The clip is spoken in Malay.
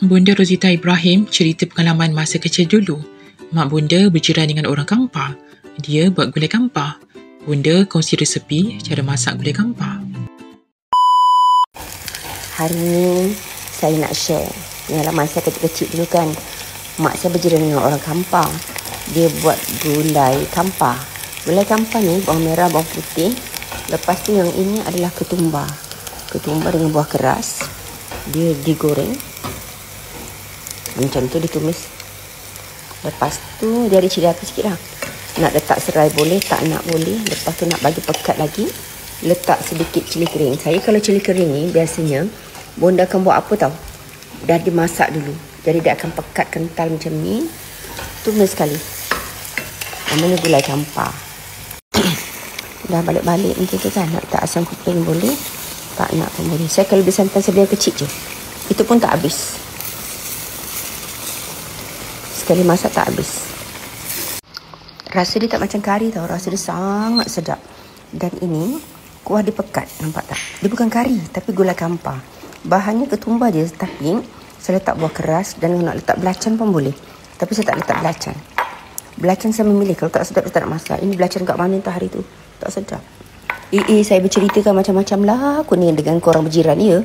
Bunda Rozita Ibrahim cerita pengalaman masa kecil dulu. Mak bunda berjiran dengan orang Kampar. Dia buat gulai Kampar. Bunda kongsi resepi cara masak gulai Kampar. Hari ni saya nak share pengalaman saya kecil-kecil dulu kan. Mak saya berjiran dengan orang Kampar. Dia buat gulai Kampar. Gulai Kampar ni bawang merah, bawang putih. Lepas tu yang ini adalah ketumbar. Ketumbar dengan buah keras. Dia digoreng. Macam tu ditumis. Lepas tu dia ada cili api sikit lah. Nak letak serai boleh, tak nak boleh. Lepas tu nak bagi pekat lagi, letak sedikit cili kering. Saya kalau cili kering ni biasanya bonda akan buat apa tau, dah dimasak dulu. Jadi dia akan pekat kental macam ni. Tumis sekali. Namanya gulai Kampar. Dah balik-balik macam tu kan. Nak letak asam kuping boleh, tak nak pun boleh. Saya kalau lebih santan sebelah kecil je, itu pun tak habis. Sekali masak tak habis. Rasa dia tak macam kari tau. Rasa dia sangat sedap. Dan ini kuah dia pekat. Nampak tak? Dia bukan kari tapi gulai Kampar. Bahannya ketumbar je. Tapi saya letak buah keras. Dan nak letak belacan pun boleh. Tapi saya tak letak belacan. Belacan saya memilih. Kalau tak sedap, saya tak nak masak. Ini belacan kat mana entah hari tu. Tak sedap. Saya berceritakan macam-macam lah aku ni dengan korang berjiran, ya.